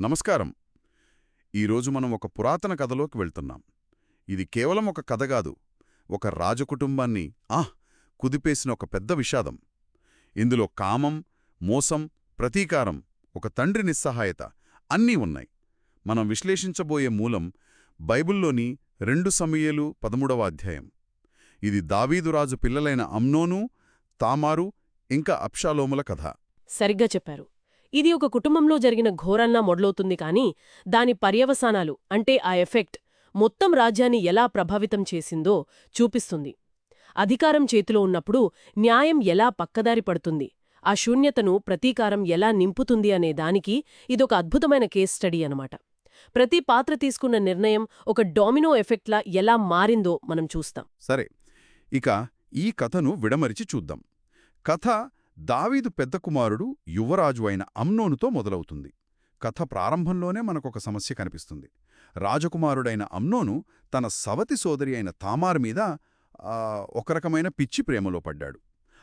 నమస్కారం. ఈరోజు మనం ఒక పురాతన కథలోకి వెళ్తున్నాం. ఇది కేవలం ఒక కథ కాదు, ఒక రాజకుటుంబాన్ని కుదిపేసిన ఒక పెద్ద విషాదం. ఇందులో కామం, మోసం, ప్రతీకారం, ఒక తండ్రి నిస్సహాయత అన్నీ ఉన్నాయి. మనం విశ్లేషించబోయే మూలం బైబిల్లోని 2 సమూయేలు 13వ అధ్యాయం. ఇది దావీదురాజు పిల్లలైన అమ్నోను, తామారు ఇంకా అబ్షాలోముల కథ. సరిగ్గా చెప్పారు. ఇది ఒక కుటుంబంలో జరిగిన ఘోరంలా మొదలవుతుంది కానీ దాని పర్యవసానాలు అంటే ఆ ఎఫెక్ట్ మొత్తం రాజ్యాన్ని ఎలా ప్రభావితం చేసిందో చూపిస్తుంది. అధికారం చేతిలో ఉన్నప్పుడు న్యాయం ఎలా పక్కదారి పడుతుంది, ఆ శూన్యతను ప్రతీకారం ఎలా నింపుతుంది అనే దానికి ఇదొక అద్భుతమైన కేస్ స్టడీ అనమాట. ప్రతి పాత్ర తీసుకున్న నిర్ణయం ఒక డొమినో ఎఫెక్ట్లా ఎలా మారిందో మనం చూస్తాం. సరే, ఇక ఈ కథను విడమరిచి చూద్దాం. కథ దావీదు పెద్ద కుమారుడు యువరాజు అయిన అమ్నోనుతో మొదలవుతుంది. కథ ప్రారంభంలోనే మనకొక సమస్య కనిపిస్తుంది. రాజకుమారుడైన అమ్నోను తన సవతి సోదరి అయిన తామారు మీద ఒక రకమైన పిచ్చి ప్రేమలో పడ్డాడు.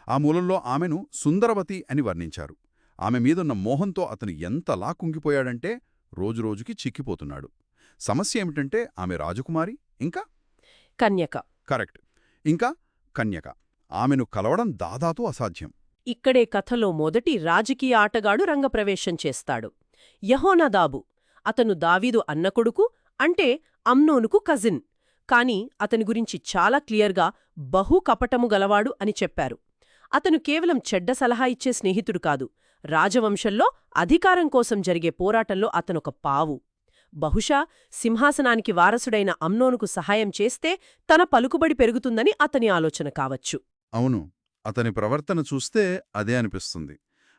ఆ మూలంలో ఆమెను సుందరవతి అని వర్ణించారు. ఆమె మీదున్న మోహంతో అతను ఎంతలా కుంగిపోయాడంటే రోజురోజుకి చిక్కిపోతున్నాడు. సమస్య ఏమిటంటే ఆమె రాజకుమారి ఇంకా కన్యక. కరెక్ట్, ఇంకా కన్యక. ఆమెను కలవడం దాదాపు అసాధ్యం. ఇక్కడే కథలో మొదటి రాజకీయ ఆటగాడు రంగప్రవేశం చేస్తాడు. యెహోనాదాబు. అతను దావీదు అన్నకొడుకు, అంటే అమ్నోనుకు కజిన్. కాని అతని గురించి చాలా క్లియర్గా బహు కపటము గలవాడు అని చెప్పారు. అతను కేవలం చెడ్డ సలహా ఇచ్చే స్నేహితుడు కాదు, రాజవంశంలో అధికారం కోసం జరిగే పోరాటంలో అతనొక పావు. బహుశా సింహాసనానికి వారసుడైన అమ్నోనుకు సహాయం చేస్తే తన పలుకుబడి పెరుగుతుందని అతని ఆలోచన కావచ్చు. అవును, అతని ప్రవర్తన చూస్తే అదే అనిపిస్తుంది.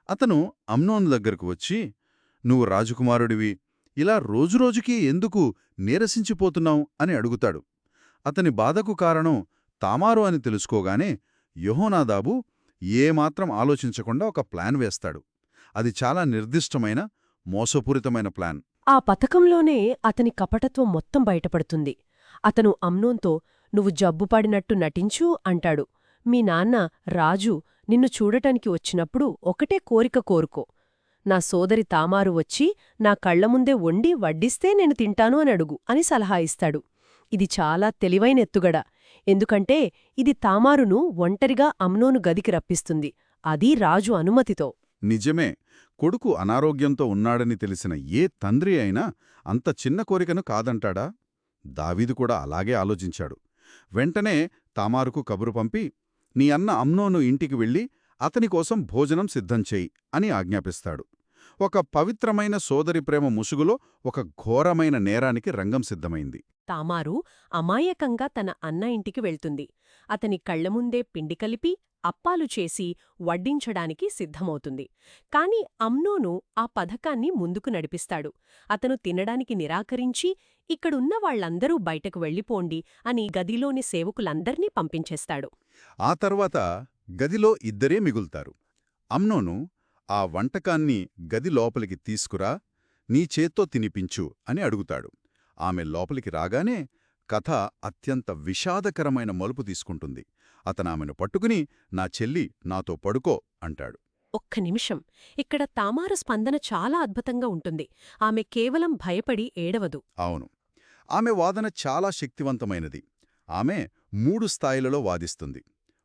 అతను అమ్నోను దగ్గరకు వచ్చి, నువ్వు రాజకుమారుడివి, ఇలా రోజురోజుకీ ఎందుకు నీరసించిపోతున్నావు అని అడుగుతాడు. అతని బాధకు కారణం తామారు అని తెలుసుకోగానే యెహోనాదాబు ఏమాత్రం ఆలోచించకుండా ఒక ప్లాన్ వేస్తాడు. అది చాలా నిర్దిష్టమైన, మోసపూరితమైన ప్లాన్. ఆ పథకంలోనే అతని కపటత్వం మొత్తం బయటపడుతుంది. అతను అమ్నోన్తో నువ్వు జబ్బుపడినట్టు నటించు అంటాడు. మీ నాన్న రాజు నిన్ను చూడటానికి వచ్చినప్పుడు ఒకటే కోరిక కోరుకో, నా సోదరి తామారు వచ్చి నా కళ్లముందే వండి వడ్డిస్తే నేను తింటాను అని అడుగు అని సలహా ఇస్తాడు. ఇది చాలా తెలివైన ఎత్తుగడ. ఎందుకంటే ఇది తామారును ఒంటరిగా అమ్నోను గదికి రప్పిస్తుంది, అదీ రాజు అనుమతితో. నిజమే, కొడుకు అనారోగ్యంతో ఉన్నాడని తెలిసిన ఏ తండ్రి అయినా అంత చిన్న కోరికను కాదంటాడా? దావీదు కూడా అలాగే ఆలోచించాడు. వెంటనే తామారుకు కబురు పంపి, నీ అన్న అమ్నోను ఇంటికి వెళ్ళి అతనికోసం భోజనం సిద్ధం చెయ్యి అని ఆజ్ఞాపిస్తాడు. ఒక పవిత్రమైన సోదరి ప్రేమ ముసుగులో ఒక ఘోరమైన నేరానికి రంగం సిద్ధమైంది. తామారు అమాయకంగా తన అన్న ఇంటికి వెళ్తుంది. అతని కళ్లముందే పిండి కలిపి అప్పాలు చేసి వడ్డించడానికి సిద్ధమవుతుంది. కాని అమ్నోను ఆ పథకాన్ని ముందుకు నడిపిస్తాడు. అతను తినడానికి నిరాకరించి ఇక్కడున్న వాళ్లందరూ బయటకు వెళ్ళిపోండి అని గదిలోని సేవకులందర్నీ పంపించేస్తాడు. ఆ తర్వాత గదిలో ఇద్దరే మిగులుతారు. అమ్నోను ఆ వంటకాన్ని గది లోపలికి తీసుకురా, నీ చేత్తో తినిపించు అని అడుగుతాడు. ఆమె లోపలికి రాగానే కథ అత్యంత విషాదకరమైన మలుపు తీసుకుంటుంది. అతనామెను పట్టుకుని, నా చెల్లి నాతో పడుకో అంటాడు. ఒక్క నిమిషం, ఇక్కడ తామారు స్పందన చాలా అద్భుతంగా ఉంటుంది. ఆమె కేవలం భయపడి ఏడవదు. అవును, ఆమె వాదన చాలా శక్తివంతమైనది. ఆమె 3 స్థాయిలలో వాదిస్తుంది.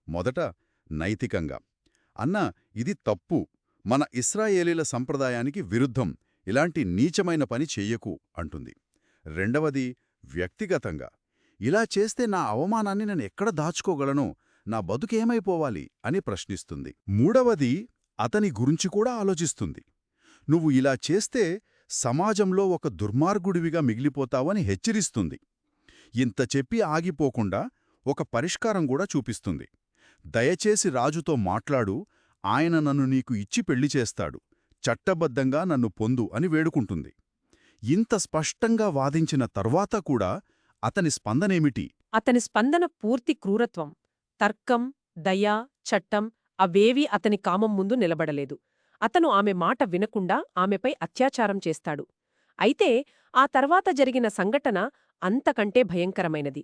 మొదట నైతికంగా, అన్నా ఇది తప్పు, మన ఇశ్రాయేలీల సంప్రదాయానికి విరుద్ధం, ఇలాంటి నీచమైన పని చెయ్యకు అంటుంది. రెండవది వ్యక్తిగతంగా, ఇలా చేస్తే నా అవమానాన్ని నేను ఎక్కడ దాచుకోగలను, నా బతుకేమైపోవాలి అని ప్రశ్నిస్తుంది. మూడవది అతని గురించి కూడా ఆలోచిస్తుంది. నువ్వు ఇలా చేస్తే సమాజంలో ఒక దుర్మార్గుడివిగా మిగిలిపోతావని హెచ్చరిస్తుంది. ఇంత చెప్పి ఆగిపోకుండా ఒక పరిష్కారం కూడా చూపిస్తుంది. దయచేసి రాజుతో మాట్లాడు, ఆయన నన్ను నీకు ఇచ్చి పెళ్లి చేస్తాడు, చట్టబద్ధంగా నన్ను పొందు అని వేడుకుంటుంది. ఇంత స్పష్టంగా వాదించిన తర్వాత కూడా అతని స్పందనేమిటి? అతని స్పందన పూర్తి క్రూరత్వం. తర్కం, దయ, చట్టం అవేవీ అతని కామం ముందు నిలబడలేదు. అతను ఆమె మాట వినకుండా ఆమెపై అత్యాచారం చేస్తాడు. అయితే ఆ తర్వాత జరిగిన సంఘటన అంతకంటే భయంకరమైనది.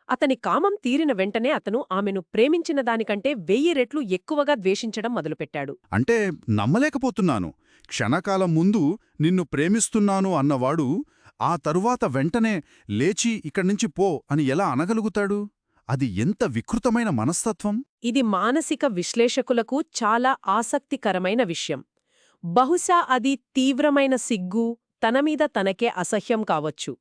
అతని కామం తీరిన వెంటనే అతను ఆమెను ప్రేమించిన దానికంటే 1000 రెట్లు ఎక్కువగా ద్వేషించడం మొదలుపెట్టాడు. అంటే నమ్మలేకపోతున్నాను. క్షణకాలం ముందు నిన్ను ప్రేమిస్తున్నాను అన్నవాడు ఆ తరువాత వెంటనే లేచి ఇక్కడ్నించి పో అని ఎలా అనగలుగుతాడు? అది ఎంత వికృతమైన మనస్తత్వం! ఇది మానసిక విశ్లేషకులకు చాలా ఆసక్తికరమైన విషయం. బహుశా అది తీవ్రమైన సిగ్గు, తనమీద తనకే అసహ్యం కావచ్చు.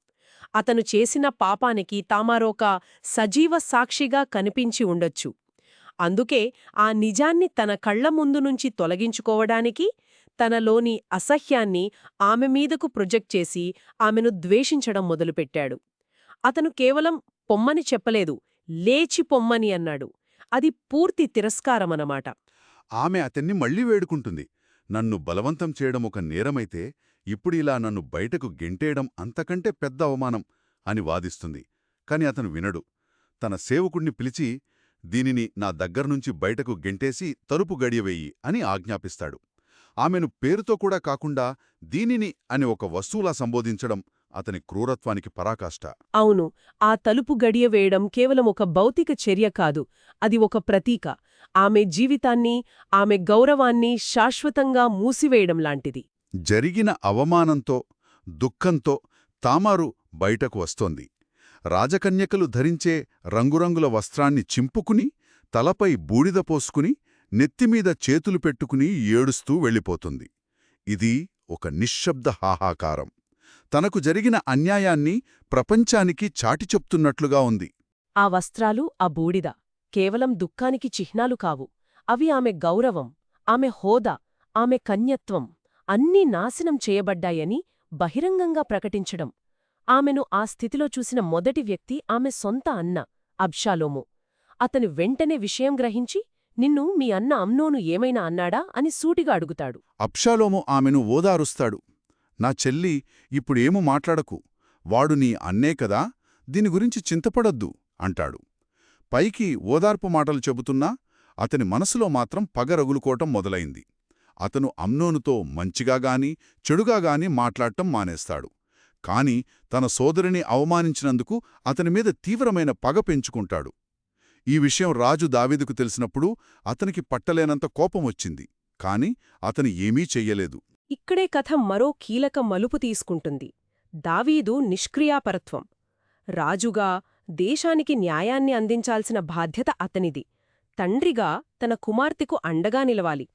అతను చేసిన పాపానికి తామారొక సజీవ సాక్షిగా కనిపించి ఉండొచ్చు. అందుకే ఆ నిజాన్ని తన కళ్ల ముందు నుంచి తొలగించుకోవడానికి, తనలోని అసహ్యాన్ని ఆమె మీదకు ప్రొజెక్ట్ చేసి ఆమెను ద్వేషించడం మొదలుపెట్టాడు. అతను కేవలం పొమ్మని చెప్పలేదు, లేచి పొమ్మని అన్నాడు. అది పూర్తి తిరస్కారమనమాట. ఆమె అతన్ని మళ్ళీ వేడుకుంటుంది. నన్ను బలవంతం చేయడం ఒక నేరమైతే ఇప్పుడిలా నన్ను బయటకు గెంటేయడం అంతకంటే పెద్ద అవమానం అని వాదిస్తుంది. కాని అతను వినడు. తన సేవకుణ్ణి పిలిచి దీనిని నా దగ్గర్నుంచి బయటకు గెంటేసి తలుపు గడియవేయి అని ఆజ్ఞాపిస్తాడు. ఆమెను పేరుతో కూడా కాకుండా దీనిని అని ఒక వస్తువులా సంబోధించడం అతని క్రూరత్వానికి పరాకాష్ట. అవును, ఆ తలుపు గడియ వేయడం కేవలం ఒక భౌతిక చర్య కాదు, అది ఒక ప్రతీక. ఆమె జీవితాన్ని, ఆమె గౌరవాన్ని శాశ్వతంగా మూసివేయడం లాంటిది. జరిగిన అవమానంతో, దుఃఖంతో తామారు బయటకు వస్తోంది. రాజకన్యకలు ధరించే రంగురంగుల వస్త్రాన్ని చింపుకుని, తలపై బూడిద పోసుకుని, నెత్తిమీద చేతులు పెట్టుకుని ఏడుస్తూ వెళ్ళిపోతుంది. ఇది ఒక నిశ్శబ్ద హాహాకారం. తనకు జరిగిన అన్యాయాన్ని ప్రపంచానికి చాటి చెప్తున్నట్లుగా ఉంది. ఆ వస్త్రాలు, ఆ బూడిద కేవలం దుఃఖానికి చిహ్నాలు కావు. అవి ఆమె గౌరవం, ఆమె హోదా, ఆమె కన్యత్వం అన్నీ నాశనం చేయబడ్డాయని బహిరంగంగా ప్రకటించడం. ఆమెను ఆ స్థితిలో చూసిన మొదటి వ్యక్తి ఆమె సొంత అన్న అబ్షాలోము. అతను వెంటనే విషయం గ్రహించి, నిన్ను మీ అన్న అమ్నోను ఏమైనా అన్నాడా అని సూటిగా అడుగుతాడు. అబ్షాలోము ఆమెను ఓదారుస్తాడు. నా చెల్లి, ఇప్పుడేమూ మాట్లాడకు. వాడు నీ అన్నే కదా, దీని గురించి చింతపడొద్దు అంటాడు. పైకి ఓదార్పు మాటలు చెబుతున్నా అతని మనసులో మాత్రం పగ రగులుకోవటం మొదలైంది. అతను అమ్నోనుతో మంచిగాగాని చెడుగాగాని మాట్లాడటం మానేస్తాడు. కాని తన సోదరిని అవమానించినందుకు అతనిమీద తీవ్రమైన పగ పెంచుకుంటాడు. ఈ విషయం రాజు దావీదుకు తెలిసినప్పుడు అతనికి పట్టలేనంత కోపమొచ్చింది. కాని అతను ఏమీ చెయ్యలేదు. ఇక్కడే కథ మరో కీలక మలుపు తీసుకుంటుంది. దావీదు నిష్క్రియాపరత్వం. రాజుగా దేశానికి న్యాయాన్ని అందించాల్సిన బాధ్యత అతనిది. తండ్రిగా తన కుమార్తెకు అండగా నిలవాలి.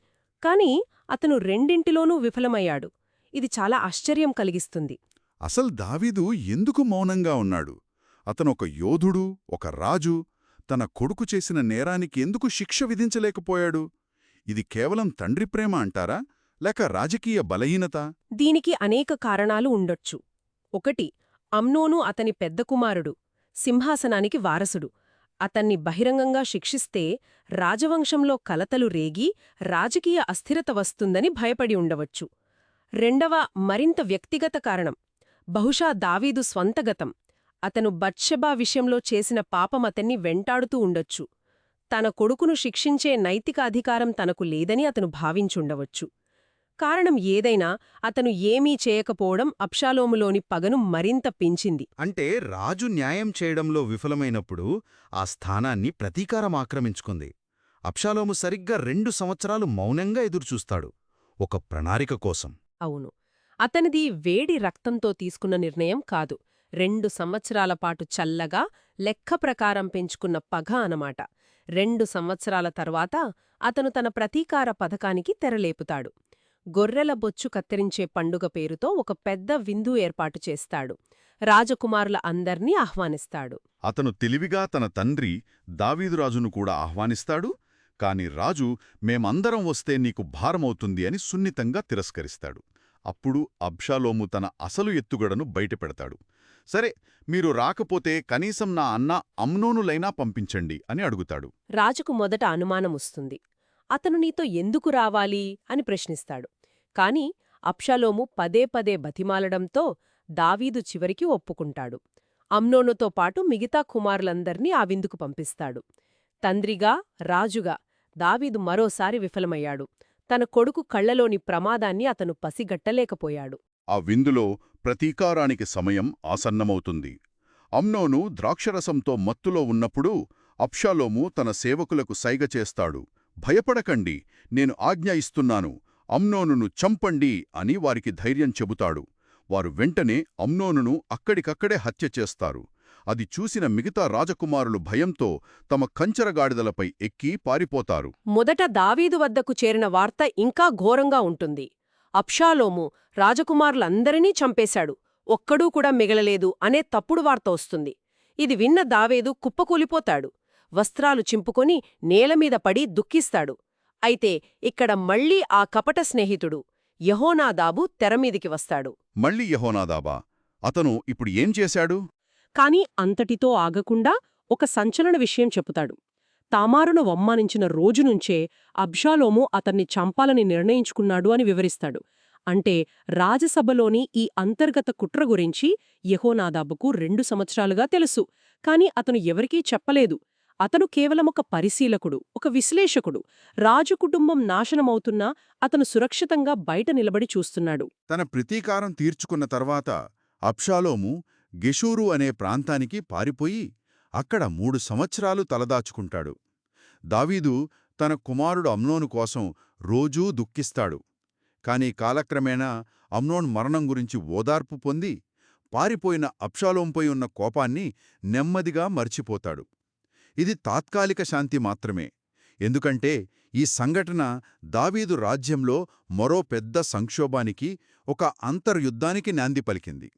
కాని అతను రెండింటిలోనూ విఫలమయ్యాడు. ఇది చాలా ఆశ్చర్యం కలిగిస్తుంది. అసలు దావీదు ఎందుకు మౌనంగా ఉన్నాడు? అతనొక యోధుడు, ఒక రాజు. తన కొడుకు చేసిన నేరానికి ఎందుకు శిక్ష విధించలేకపోయాడు? ఇది కేవలం తండ్రి ప్రేమ అంటారా, లేక రాజకీయ బలహీనత? దీనికి అనేక కారణాలు ఉండొచ్చు. 1. అమ్నోను అతని పెద్ద కుమారుడు, సింహాసనానికి వారసుడు. అతన్ని బహిరంగంగా శిక్షిస్తే రాజవంశంలో కలతలు రేగి రాజకీయ అస్థిరత వస్తుందని భయపడి ఉండవచ్చు. 2. మరింత వ్యక్తిగత కారణం. బహుశా దావీదు స్వంతగతం. అతను బత్షెబా విషయంలో చేసిన పాపం అతన్ని వెంటాడుతూ ఉండొచ్చు. తన కొడుకును శిక్షించే నైతిక అధికారం తనకు లేదని అతను భావించుండవచ్చు. కారణం ఏదైనా అతను ఏమీ చేయకపోవడం అబ్షాలోములోని పగను మరింత పెంచింది. అంటే రాజు న్యాయం చేయడంలో విఫలమైనప్పుడు ఆ స్థానాన్ని ప్రతీకారం ఆక్రమించుకుంది. అబ్షాలోము సరిగ్గా 2 సంవత్సరాలు మౌనంగా ఎదురుచూస్తాడు, ఒక ప్రణాళిక కోసం. అవును, అతనిది వేడి రక్తంతో తీసుకున్న నిర్ణయం కాదు. 2 సంవత్సరాల పాటు చల్లగా, లెక్క ప్రకారం పెంచుకున్న పగ అనమాట. 2 సంవత్సరాల తర్వాత అతను తన ప్రతీకార పథకానికి తెరలేపుతాడు. గొర్రెల బొచ్చు కత్తిరించే పండుగ పేరుతో ఒక పెద్ద విందు ఏర్పాటు చేస్తాడు. రాజకుమారుల అందర్నీ ఆహ్వానిస్తాడు. అతను తెలివిగా తన తండ్రి దావీదురాజును కూడా ఆహ్వానిస్తాడు. కాని రాజు, మేమందరం వస్తే నీకు భారమవుతుంది అని సున్నితంగా తిరస్కరిస్తాడు. అప్పుడు అబ్షాలోము తన అసలు ఎత్తుగడను బయటపెడతాడు. సరే, మీరు రాకపోతే కనీసం నా అన్న అమ్నోనులైనా పంపించండి అని అడుగుతాడు. రాజుకు మొదట అనుమానమొస్తుంది. అతను నీతో ఎందుకు రావాలి అని ప్రశ్నిస్తాడు. కాని అబ్షాలోము పదే పదే బతిమాలడంతో దావీదు చివరికి ఒప్పుకుంటాడు. అమ్నోనుతో పాటు మిగతా కుమారులందర్నీ ఆ విందుకు పంపిస్తాడు. తండ్రిగా, రాజుగా దావీదు మరోసారి విఫలమయ్యాడు. తన కొడుకు కళ్లలోని ప్రమాదాన్ని అతను పసిగట్టలేకపోయాడు. ఆ విందులో ప్రతీకారానికి సమయం ఆసన్నమవుతుంది. అమ్నోను ద్రాక్షరసంతో మత్తులో ఉన్నప్పుడు అబ్షాలోము తన సేవకులకు సైగ చేస్తాడు. భయపడకండి, నేను ఆజ్ఞ ఇస్తున్నాను, అమ్నోనును చంపండి అని వారికి ధైర్యం చెబుతాడు. వారు వెంటనే అమ్నోనును అక్కడికక్కడే హత్య చేస్తారు. అది చూసిన మిగతా రాజకుమారులు భయంతో తమ కంచరగాడిదలపై ఎక్కి పారిపోతారు. మొదట దావీదు వద్దకు చేరిన వార్త ఇంకా ఘోరంగా ఉంటుంది. అబ్షాలోము రాజకుమారులందరినీ చంపేశాడు, ఒక్కడూ కూడా మిగలలేదు అనే తప్పుడు వార్త వస్తుంది. ఇది విన్న దావీదు కుప్పకూలిపోతాడు. వస్త్రాలు చింపుకొని నేలమీద పడి దుఃఖిస్తాడు. అయితే ఇక్కడ మళ్లీ ఆ కపట స్నేహితుడు యెహోనాదాబు తెరమీదికి వస్తాడు. మళ్ళీ యెహోనాదాబా? అతను ఇప్పుడు ఏం చేశాడు? కాని అంతటితో ఆగకుండా ఒక సంచలన విషయం చెబుతాడు. తామారును అవమానించిన రోజునుంచే అబ్షాలోము అతన్ని చంపాలని నిర్ణయించుకున్నాడు అని వివరిస్తాడు. అంటే రాజసభలోని ఈ అంతర్గత కుట్ర గురించి యెహోనాదాబుకు 2 సంవత్సరాలుగా తెలుసు. కాని అతను ఎవరికీ చెప్పలేదు. అతను కేవలం ఒక పరిశీలకుడు, ఒక విశ్లేషకుడు. రాజు కుటుంబం నాశనమవుతున్నా అతను సురక్షితంగా బయట నిలబడి చూస్తున్నాడు. తన ప్రతీకారం తీర్చుకున్న తర్వాత అబ్షాలోము గెషూరు అనే ప్రాంతానికి పారిపోయి అక్కడ 3 సంవత్సరాలు తలదాచుకుంటాడు. దావీదు తన కుమారుడు అమ్నోను కోసం రోజూ దుఃఖిస్తాడు. కాని కాలక్రమేణా అమ్నోన్ మరణం గురించి ఓదార్పు పొంది పారిపోయిన అబ్షాలోంపై ఉన్న కోపాన్ని నెమ్మదిగా మర్చిపోతాడు. ఇది తాత్కాలిక శాంతి మాత్రమే. ఎందుకంటే ఈ సంఘటన దావీదు రాజ్యంలో మరో పెద్ద సంక్షోభానికి, ఒక అంతర్యుద్ధానికి నాంది పలికింది.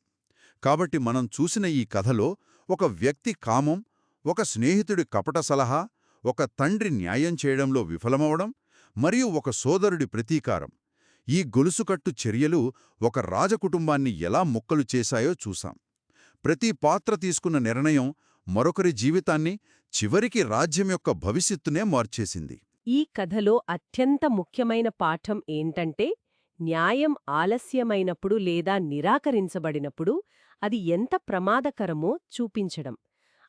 కాబట్టి మనం చూసిన ఈ కథలో ఒక వ్యక్తి కామం, ఒక స్నేహితుడి కపట సలహా, ఒక తండ్రి న్యాయం చేయడంలో విఫలమవడం, మరియు ఒక సోదరుడి ప్రతీకారం, ఈ గొలుసుకట్టు చర్యలు ఒక రాజకుటుంబాన్ని ఎలా ముక్కలు చేశాయో చూశాం. ప్రతి పాత్ర తీసుకున్న నిర్ణయం మరొకరి జీవితాన్ని, చివరికి రాజ్యం యొక్క భవిష్యత్తునే మార్చేసింది. ఈ కథలో అత్యంత ముఖ్యమైన పాఠం ఏంటంటే, న్యాయం ఆలస్యమైనప్పుడు లేదా నిరాకరించబడినప్పుడు అది ఎంత ప్రమాదకరమో చూపించడం.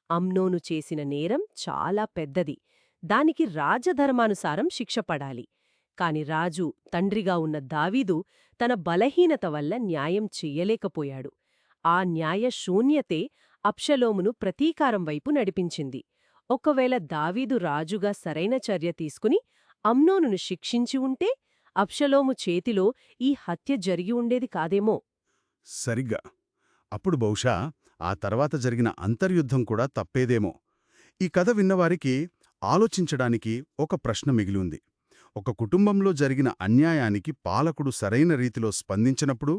అమ్నోను చేసిన నేరం చాలా పెద్దది. దానికి రాజధర్మానుసారం శిక్ష పడాలి. కాని రాజు, తండ్రిగా ఉన్న దావీదు తన బలహీనత వల్ల న్యాయం చెయ్యలేకపోయాడు. ఆ న్యాయ శూన్యతే అబ్షలోమును ప్రతీకారం వైపు నడిపించింది. ఒకవేళ దావీదు రాజుగా సరైన చర్య తీసుకుని అమ్నోనును శిక్షించి ఉంటే అబ్షలోము చేతిలో ఈ హత్య జరిగి ఉండేది కాదేమో. సరిగ్గా. అప్పుడు బహుశా ఆ తర్వాత జరిగిన అంతర్యుద్ధం కూడా తప్పేదేమో. ఈ కథ విన్నవారికి ఆలోచించడానికి ఒక ప్రశ్న మిగిలి ఉంది. ఒక కుటుంబంలో జరిగిన అన్యాయానికి పాలకుడు సరైన రీతిలో స్పందించినప్పుడు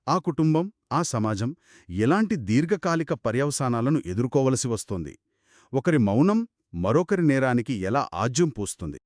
ఆ కుటుంబం, ఆ సమాజం ఎలాంటి దీర్ఘకాలిక పర్యవసానాలను ఎదుర్కోవలసి వస్తోంది? ఒకరి మౌనం మరొకరి నేరానికి ఎలా ఆజ్యం పూస్తుంది?